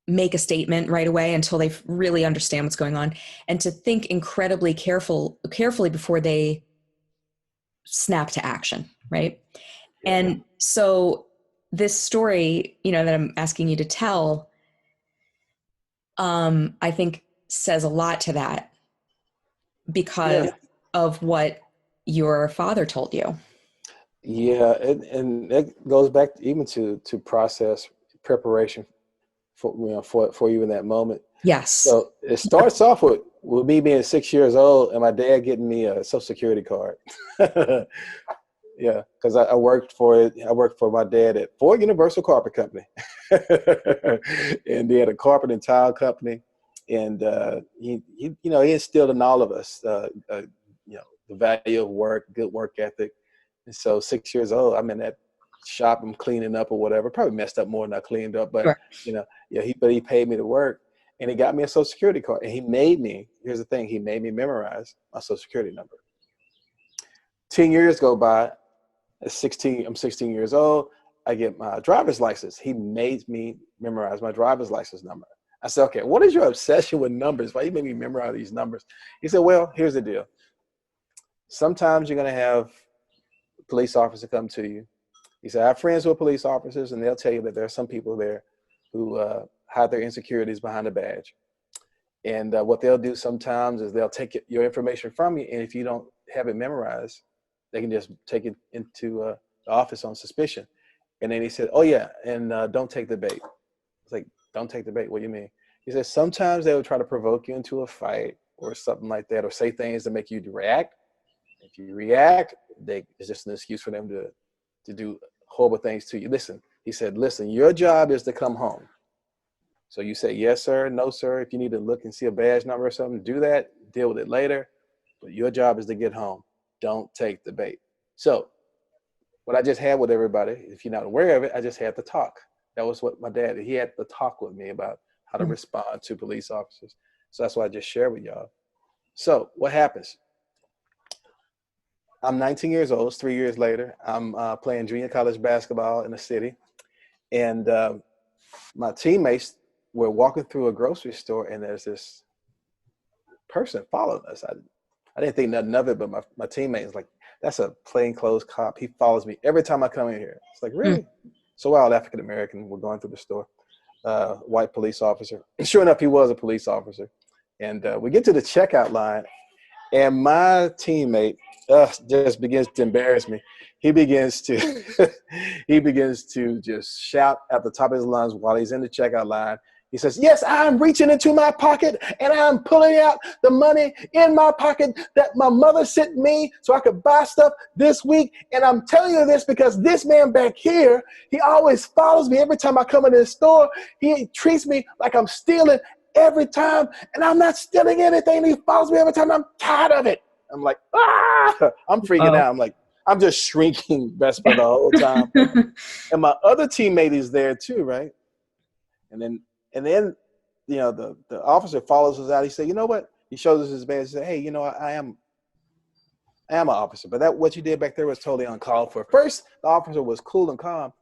Speaker 1: make a statement right away until they really understand what's going on, and to think incredibly carefully before they snap to action, right?
Speaker 2: Yeah.
Speaker 1: And so this story, that I'm asking you to tell, I think says a lot to that because of what your father told you.
Speaker 2: Yeah, and that goes back even to process preparation for you in that moment.
Speaker 1: Yes.
Speaker 2: So it starts off with me being 6 years old and my dad getting me a Social Security card. Yeah, because I worked for my dad at Ford Universal Carpet Company, and they had a carpet and tile company, and he instilled in all of us the value of work, good work ethic. And so 6 years old, I'm in that shop, I'm cleaning up or whatever. Probably messed up more than I cleaned up, but
Speaker 1: Sure.
Speaker 2: he paid me to work, and he got me a Social Security card, and here's the thing, he made me memorize my Social Security number. 10 years go by. I'm 16 years old. I get my driver's license. He made me memorize my driver's license number. I said, okay, what is your obsession with numbers? Why you make me memorize these numbers? He said, well, here's the deal. Sometimes you're going to have a police officer come to you. He said, I have friends who are police officers, and they'll tell you that there are some people there who hide their insecurities behind a badge. And what they'll do sometimes is they'll take your information from you, and if you don't have it memorized, they can just take it into the office on suspicion. And then he said, oh yeah, and don't take the bait. It's like, don't take the bait, what do you mean? He said, sometimes they will try to provoke you into a fight or something like that, or say things to make you react. If you react, it's just an excuse for them to do horrible things to you. He said, your job is to come home. So you say, yes, sir, no, sir. If you need to look and see a badge number or something, do that, deal with it later. But your job is to get home. Don't take the bait. So what I just had with everybody, if you're not aware of it, I just had to talk. That was what my dad did. He had to talk with me about how to respond to police officers. So that's what I just shared with y'all. So what happens? I'm 19 years old. It's 3 years later. I'm playing junior college basketball in the city. And my teammates were walking through a grocery store, and there's this person following us. I didn't think nothing of it, but my teammate was like, that's a plainclothes cop. He follows me every time I come in here. It's like, really? So we're all African-American. We're going through the store. White police officer. And sure enough, he was a police officer. And we get to the checkout line, and my teammate just begins to embarrass me. He begins to just shout at the top of his lungs while he's in the checkout line. He says, yes, I'm reaching into my pocket and I'm pulling out the money in my pocket that my mother sent me so I could buy stuff this week. And I'm telling you this because this man back here, he always follows me every time I come into the store. He treats me like I'm stealing every time, and I'm not stealing anything. He follows me every time. I'm tired of it. I'm like, I'm freaking out. I'm like, I'm just shrinking Vesper the whole time. And my other teammate is there too, right? And then, the officer follows us out. He said, you know what? He shows us his badge. He said, hey, I am am an officer, but that what you did back there was totally uncalled for. First, the officer was cool and calm,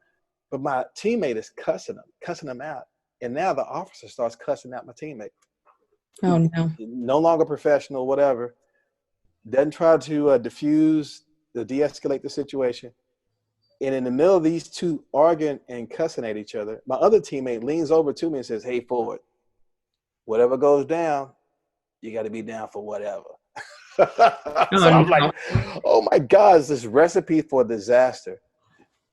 Speaker 2: but my teammate is cussing him out. And now the officer starts cussing out my teammate.
Speaker 1: Oh, no.
Speaker 2: No longer professional, whatever. Doesn't try to de-escalate the situation. And in the middle of these two arguing and cussing at each other, my other teammate leans over to me and says, "Hey, Floyd, whatever goes down, you got to be down for whatever." So
Speaker 1: Oh,
Speaker 2: I'm
Speaker 1: no.
Speaker 2: like, oh my God, it's this recipe for disaster.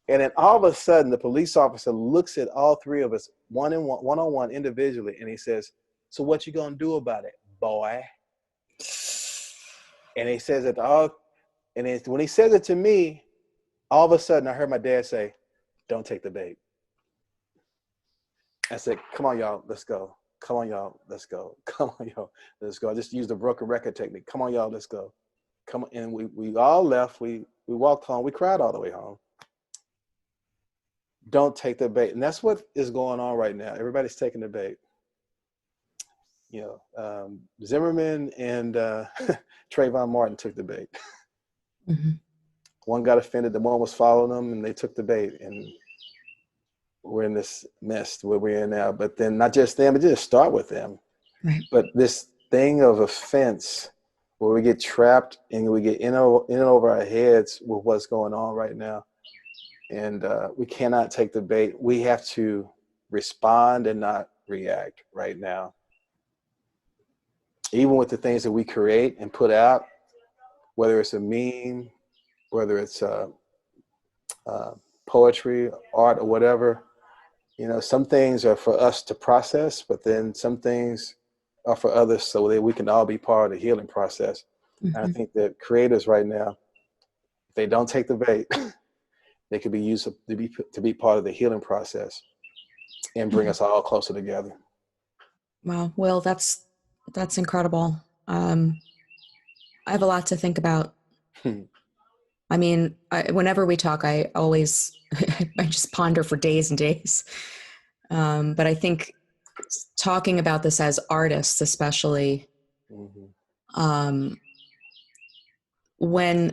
Speaker 2: And then all of a sudden, the police officer looks at all three of us one-on-one individually, and he says, "So what you gonna do about it, boy?" And he says it to all, and then when he says it to me, all of a sudden I heard my dad say, "Don't take the bait." I said, "Come on, y'all, let's go. Come on, y'all, let's go. Come on, y'all, let's go." I just used the broken record technique. Come on, y'all, let's go. Come on. And we all left. We walked home. We cried all the way home. Don't take the bait. And that's what is going on right now. Everybody's taking the bait. You know, Zimmerman and Trayvon Martin took the bait.
Speaker 1: Mm-hmm.
Speaker 2: One got offended. The one was following them, and they took the bait. And we're in this mess where we're in now. But then not just them, it didn't start with them.
Speaker 1: Right.
Speaker 2: But this thing of offense where we get trapped and we get in and over our heads with what's going on right now. And we cannot take the bait. We have to respond and not react right now. Even with the things that we create and put out, whether it's a meme, whether it's poetry, art, or whatever, you know, some things are for us to process, but then some things are for others so that we can all be part of the healing process.
Speaker 1: Mm-hmm.
Speaker 2: And I think that creators right now, if they don't take the bait, they could be used to be part of the healing process and bring us all closer together.
Speaker 1: Wow. Well, that's incredible. I have a lot to think about. I mean, whenever we talk, I always, I just ponder for days and days. But I think talking about this as artists, especially, when,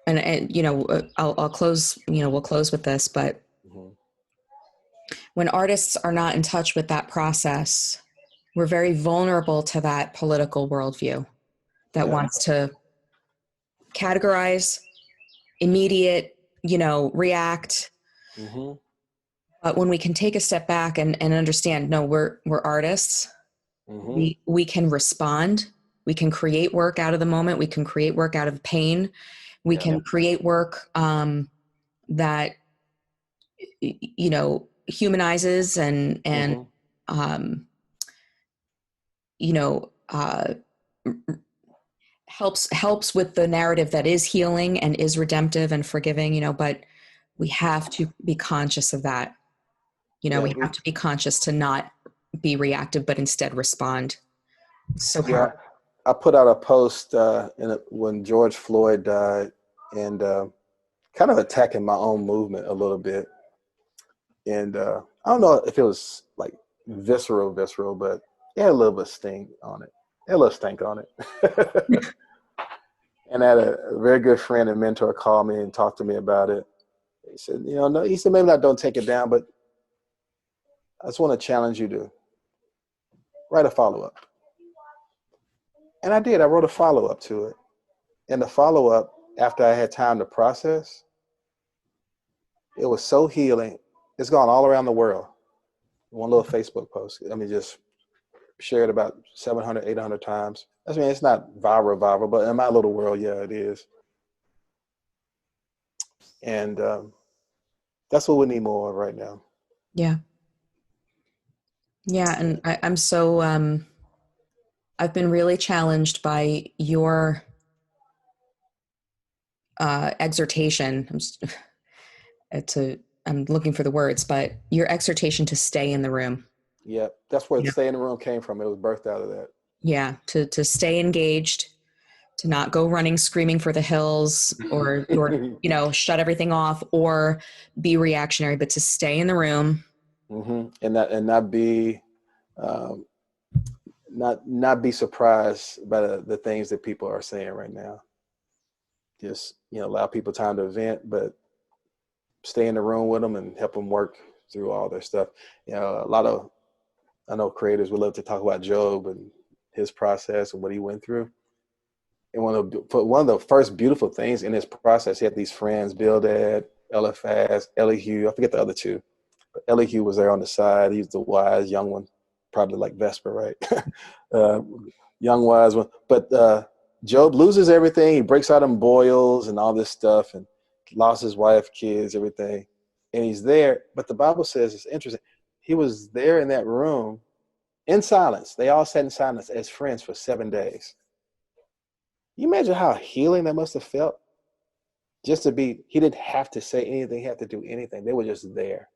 Speaker 1: and you know, I'll close, you know, we'll close with this, but when artists are not in touch with that process, we're very vulnerable to that political worldview that wants to categorize, immediate, you know, react. But when we can take a step back and understand, no, we're artists. We can respond. We can create work out of the moment. We can create work out of pain. We can create work that, you know, humanizes and you know, helps with the narrative that is healing and is redemptive and forgiving, you know, but we have to be conscious of that. You know, we have to be conscious to not be reactive, but instead respond. So powerful.
Speaker 2: I put out a post when George Floyd died and kind of attacking my own movement a little bit. And I don't know if it was like visceral, but it had a little bit of stink on it. And I had a very good friend and mentor call me and talk to me about it. He said, you know, no, he said, maybe not don't take it down, but I just want to challenge you to write a follow-up. And I did. I wrote a follow-up to it. And the follow-up, after I had time to process, it was so healing. It's gone all around the world. One little Facebook post. I mean, just shared about 700, 800 times. I mean, it's not viral, but in my little world, yeah, it is. And that's what we need more of right now.
Speaker 1: Yeah. Yeah. And I'm so, I've been really challenged by your exhortation. I'm looking for the words, but your exhortation to stay in the room.
Speaker 2: Yeah, that's where stay in the room came from. It was birthed out of that.
Speaker 1: Yeah, to stay engaged, to not go running, screaming for the hills, or you know, shut everything off, or be reactionary, but to stay in the room,
Speaker 2: and not be not be surprised by the things that people are saying right now. Just, allow people time to vent, but stay in the room with them and help them work through all their stuff. I know creators would love to talk about Job and his process and what he went through. And one of the first beautiful things in his process, he had these friends, Bildad, Eliphaz, Elihu. I forget the other two, but Elihu was there on the side. He's the wise young one, probably like Vesper, right? Young wise one. But Job loses everything. He breaks out in boils and all this stuff, and lost his wife, kids, everything. And he's there. But the Bible says, it's interesting, he was there in that room in silence. They all sat in silence as friends for 7 days. You imagine how healing that must have felt? Just to be, he didn't have to say anything, he had to do anything. They were just there.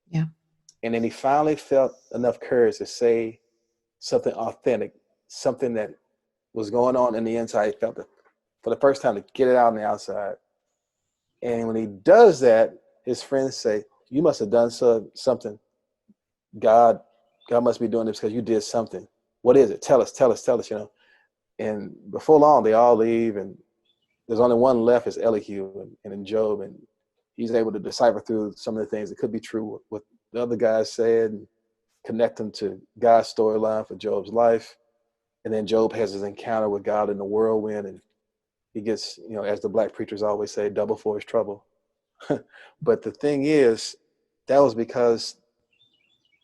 Speaker 1: Yeah.
Speaker 2: And then he finally felt enough courage to say something authentic, something that was going on in the inside. He felt it for the first time, to get it out on the outside. And when he does that, his friends say, you must have done something. God must be doing this because you did something. What is it? Tell us, And before long, they all leave, and there's only one left, is Elihu and in Job, and he's able to decipher through some of the things that could be true, what the other guys said, and connect them to God's storyline for Job's life. And then Job has his encounter with God in the whirlwind, and he gets, as the black preachers always say, double for his trouble. But the thing is, that was because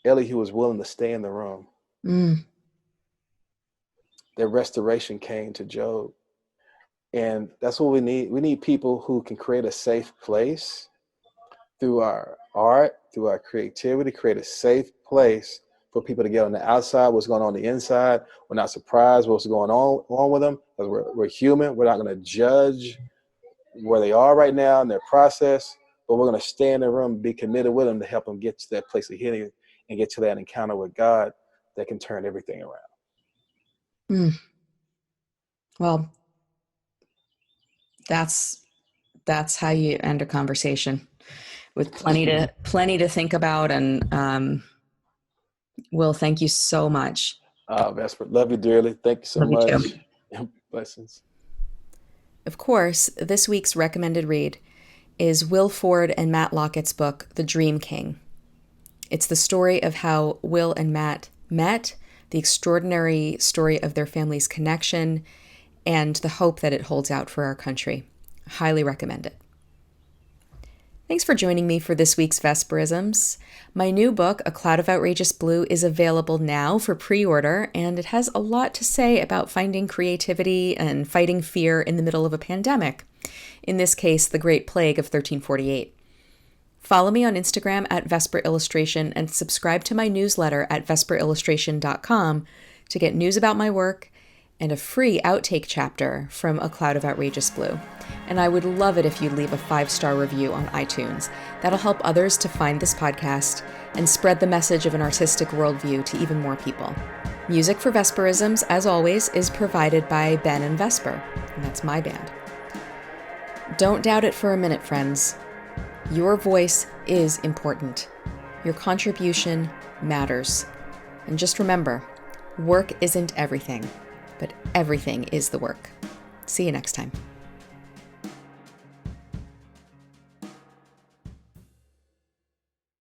Speaker 2: Elihu was willing to stay in the room. That restoration came to Job. And that's what we need. We need people who can create a safe place through our art, through our creativity, create a safe place for people to get on the outside, what's going on the inside. We're not surprised what's going on with them, because we're human. We're not going to judge where they are right now in their process, but we're going to stay in the room, be committed with them to help them get to that place of healing and get to that encounter with God that can turn everything around.
Speaker 1: Well, that's how you end a conversation, with plenty to think about. And Will, thank you so much.
Speaker 2: Vesper, love you dearly. Thank you so much. Blessings.
Speaker 1: Of course, this week's recommended read is Will Ford and Matt Lockett's book, The Dream King. It's the story of how Will and Matt met, the extraordinary story of their family's connection, and the hope that it holds out for our country. Highly recommend it. Thanks for joining me for this week's Vesperisms. My new book, A Cloud of Outrageous Blue, is available now for pre-order, and it has a lot to say about finding creativity and fighting fear in the middle of a pandemic. In this case, the Great Plague of 1348. Follow me on Instagram at Vesper Illustration and subscribe to my newsletter at vesperillustration.com to get news about my work and a free outtake chapter from A Cloud of Outrageous Blue. And I would love it if you'd leave a 5-star review on iTunes. That'll help others to find this podcast and spread the message of an artistic worldview to even more people. Music for Vesperisms, as always, is provided by Ben and Vesper, and that's my band. Don't doubt it for a minute, friends. Your voice is important. Your contribution matters. And just remember, work isn't everything, but everything is the work. See you next time.